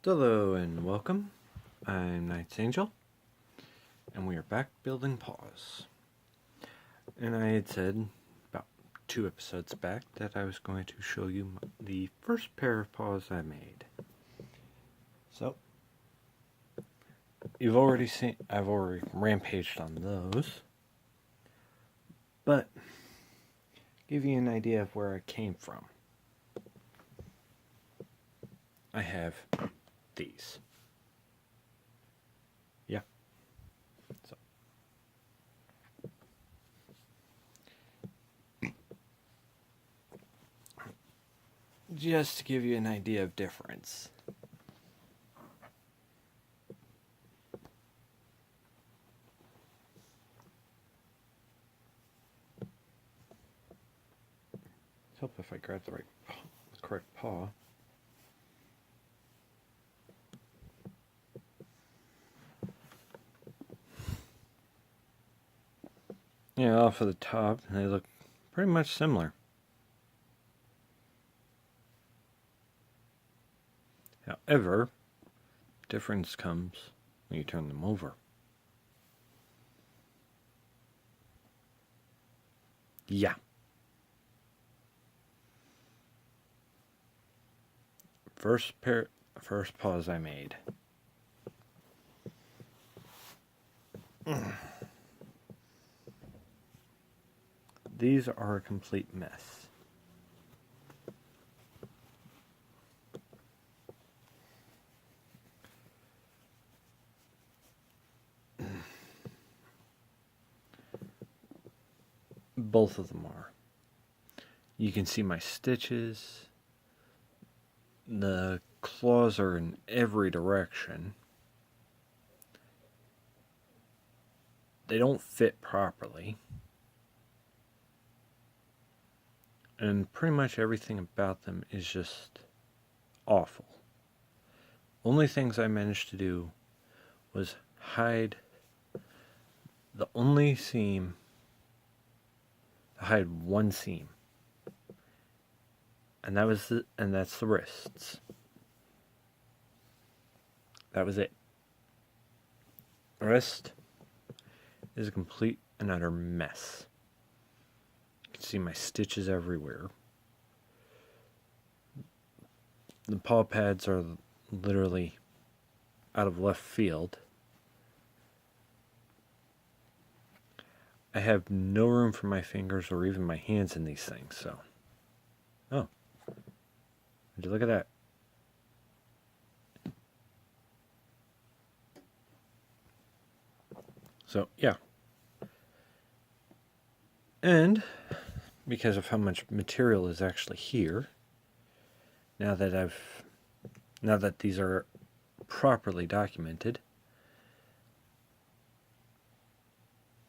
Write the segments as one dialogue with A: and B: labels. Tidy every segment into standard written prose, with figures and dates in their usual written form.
A: Hello and welcome. I'm Knight's Angel, and we are back building Paws. And I had said about 2 episodes back that I was going to show you the first pair of paws I made. So, you've already seen, I've already rampaged on those, but give you an idea of where I came from. I have these. Yeah. So just to give you an idea of difference. Let's hope if I grab the correct paw. Yeah, off of the top, they look pretty much similar. However, difference comes when you turn them over. Yeah. First paws I made. These are a complete mess. Both of them are. You can see my stitches. The claws are in every direction. They don't fit properly. And pretty much everything about them is just awful. Only things I managed to do was hide the only seam, hide one seam. And that's the wrists. That was it. The rest is a complete and utter mess. You can see my stitches everywhere. The paw pads are literally out of left field. I have no room for my fingers or even my hands in these things, so. Oh. Would you look at that? So, yeah. And because of how much material is actually here, now that these are properly documented,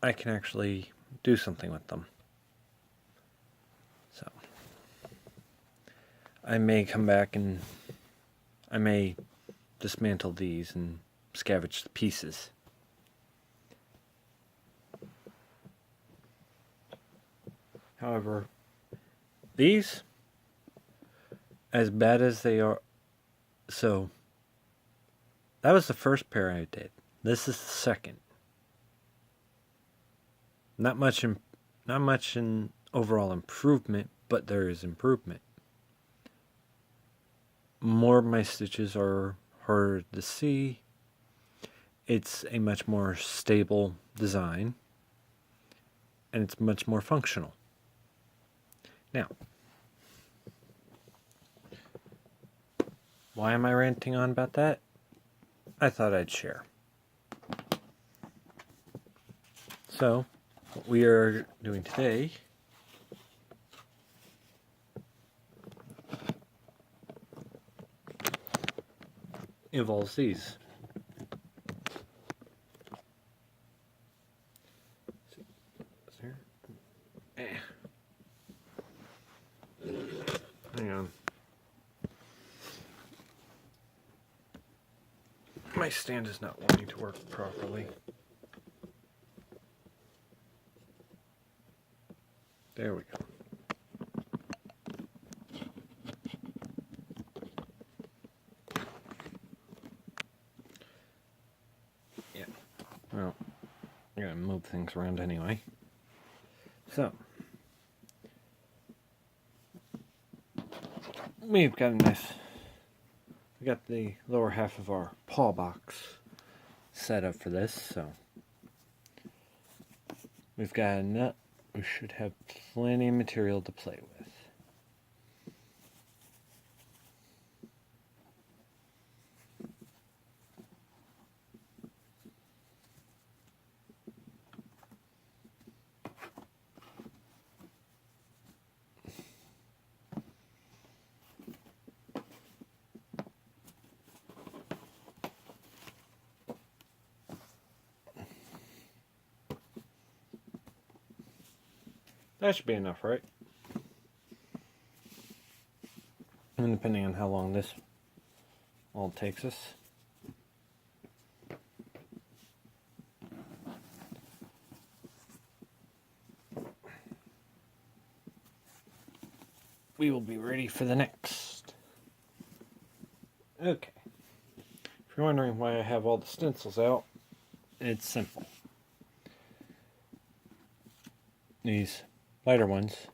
A: I can actually do something with them. So, I may come back and I may dismantle these and scavenge the pieces. However, these, as bad as they are, so that was the first pair I did. This is the second. Not much in overall improvement, but there is improvement. More of my stitches are harder to see. It's a much more stable design, and it's much more functional. Now, why am I ranting on about that? I thought I'd share. So, what we are doing today involves these. Hang on. My stand is not wanting to work properly. There we go. I'm going to move things around anyway. So, we got the lower half of our paw box set up for this, so we've got a nut. We should have plenty of material to play with. That should be enough, right? And depending on how long this all takes us. We will be ready for the next. Okay. If you're wondering why I have all the stencils out, it's simple. These lighter ones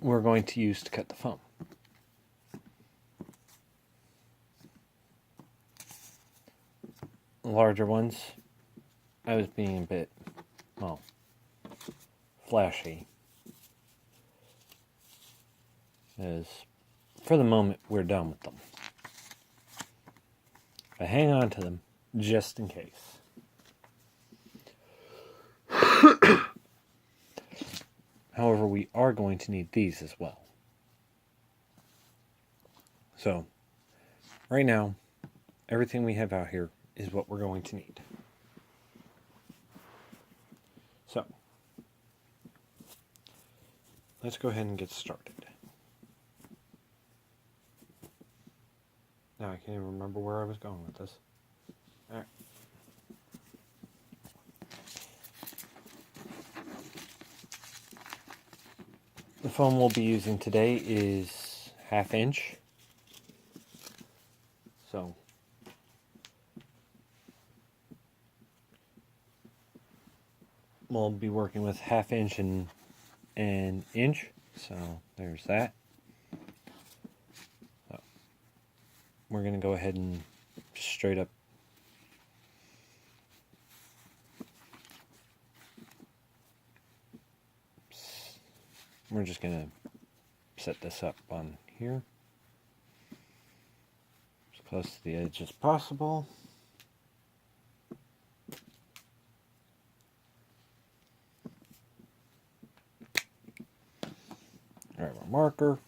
A: we're going to use to cut the foam. Larger ones, I was being a bit, well, flashy. As for the moment, we're done with them. But hang on to them just in case. However, we are going to need these as well. So, right now, everything we have out here is what we're going to need. So, let's go ahead and get started. Now, I can't even remember where I was going with this. Alright. The foam we'll be using today is 1/2 inch. So, we'll be working with 1/2 inch and an inch. So, there's that. So, we're going to go ahead and straight up we're just going to set this up on here as close to the edge as possible. Grab our marker.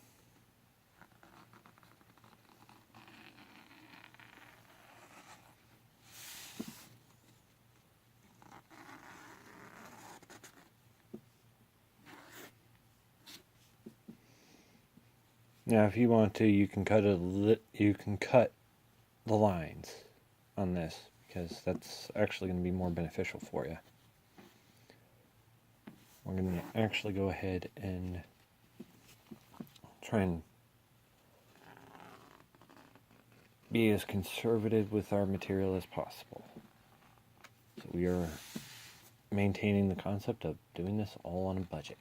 A: Now, if you want to, you can cut the lines on this because that's actually going to be more beneficial for you. We're going to actually go ahead and try and be as conservative with our material as possible. So we are maintaining the concept of doing this all on a budget.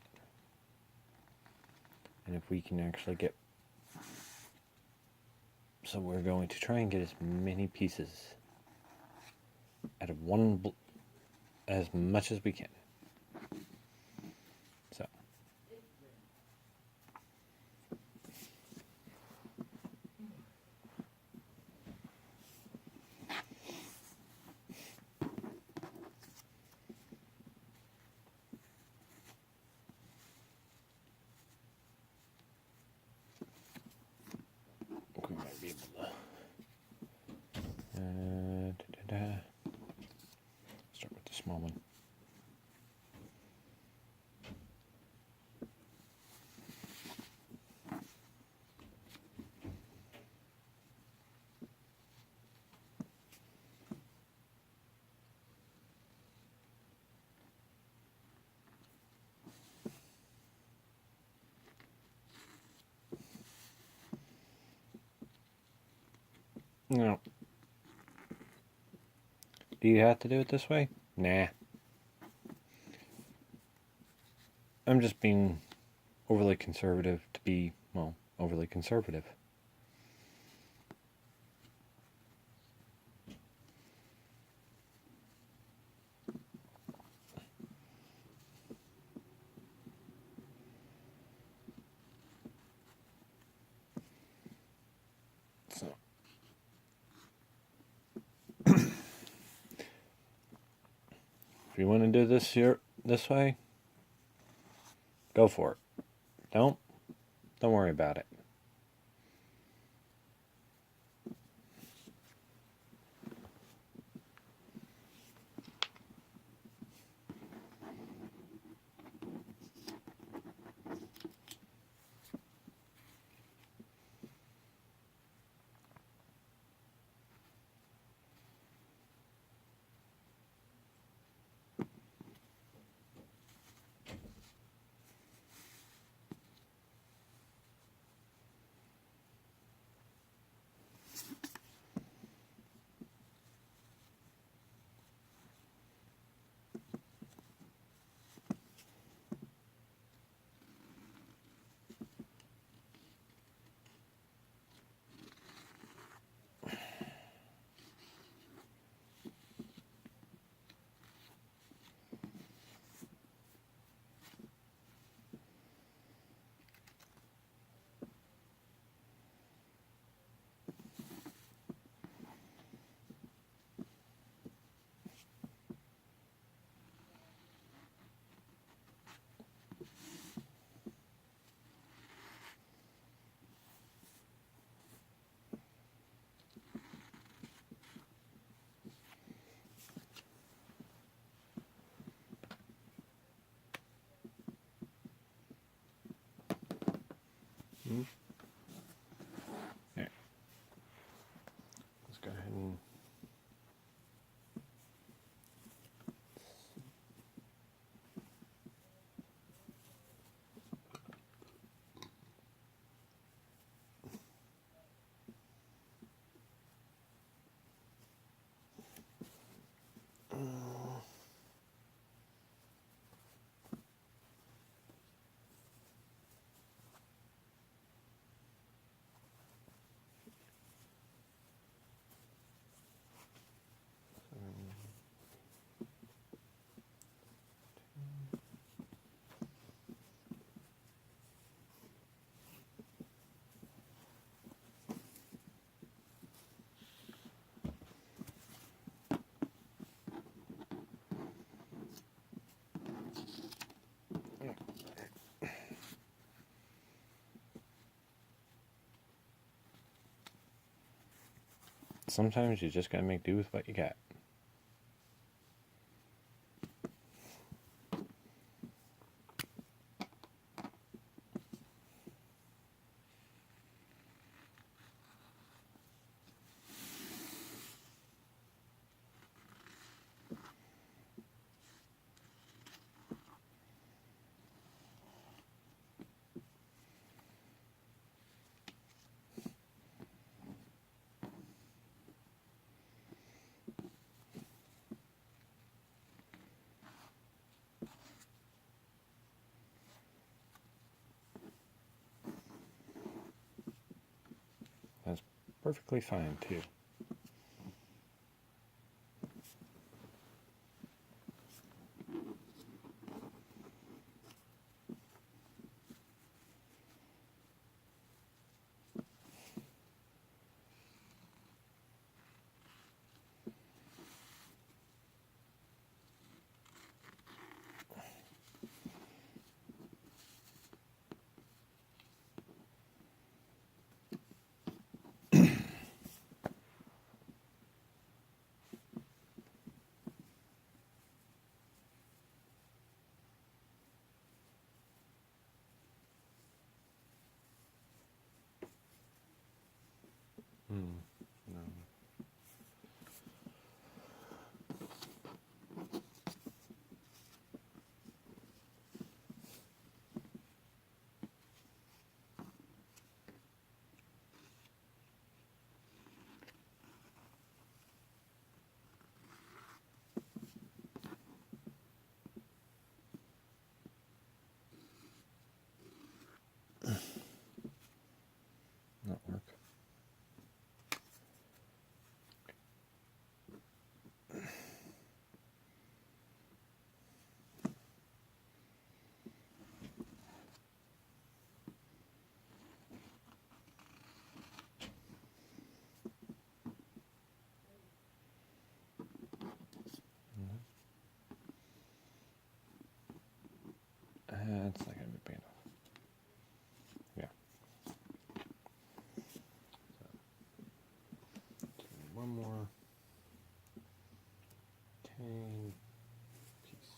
A: And if we can actually get... So we're going to try and get as many pieces out of one as much as we can. So. We might be able to start with the small one. Now, Do you have to do it this way? Nah. I'm just being overly conservative to be, well, overly conservative. So, if you want to do this way, go for it. Don't worry about it. There. Let's go ahead and sometimes you just gotta make do with what you got. That's perfectly fine too. one more tiny piece.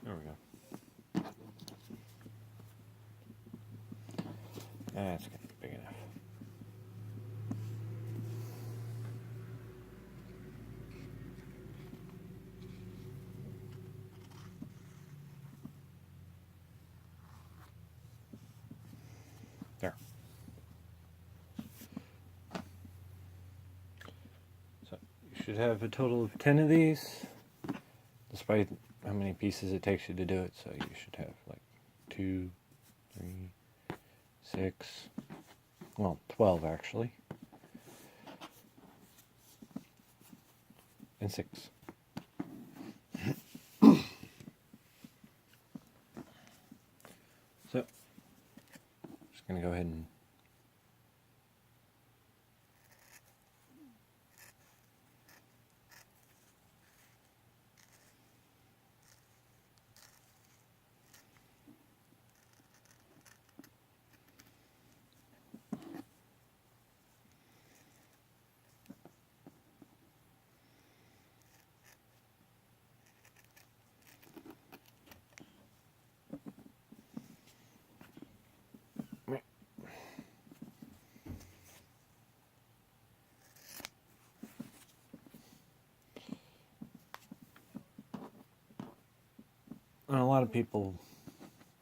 A: There we go. That's gonna be big enough. There. So you should have a total of 10 of these, despite how many pieces it takes you to do it. So you should have like 2, 3, 6, well, 12 actually, and 6. So, just going to go ahead and a lot of people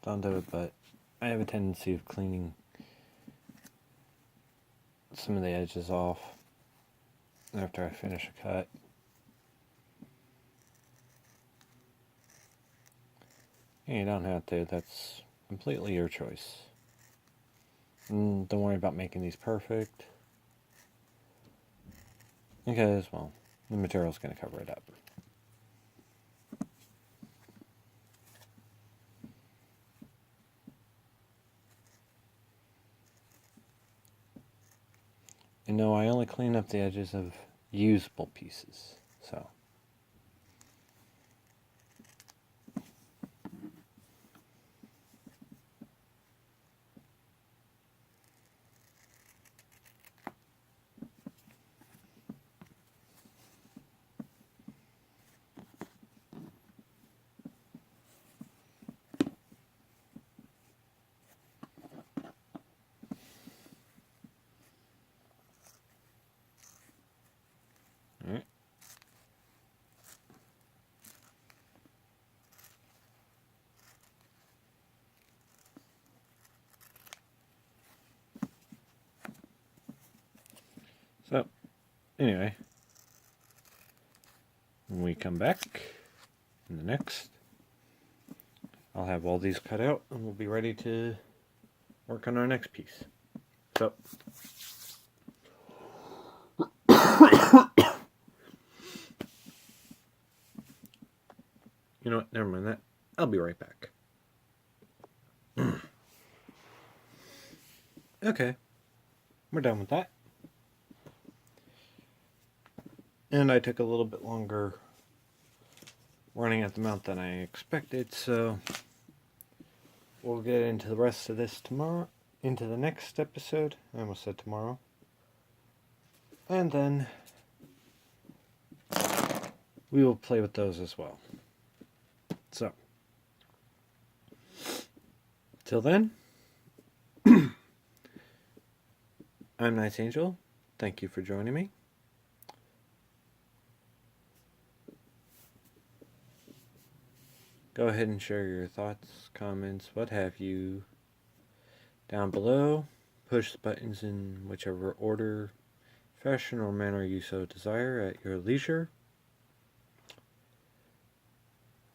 A: don't do it, but I have a tendency of cleaning some of the edges off after I finish a cut. And you don't have to, that's completely your choice. And don't worry about making these perfect, because, well, the material's going to cover it up. And no, I only clean up the edges of usable pieces, so. Alright. So, anyway, when we come back in the next, I'll have all these cut out and we'll be ready to work on our next piece. So, you know what, never mind that. I'll be right back. Okay, we're done with that. And I took a little bit longer running at the mount than I expected, so we'll get into the rest of this tomorrow, into the next episode. I almost said tomorrow. And then we will play with those as well. So, till then, I'm Nice Angel. Thank you for joining me. Go ahead and share your thoughts, comments, what have you down below. Push the buttons in whichever order, fashion, or manner you so desire at your leisure.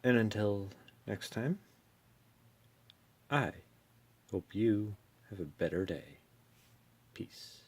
A: And until next time, I hope you have a better day. Peace.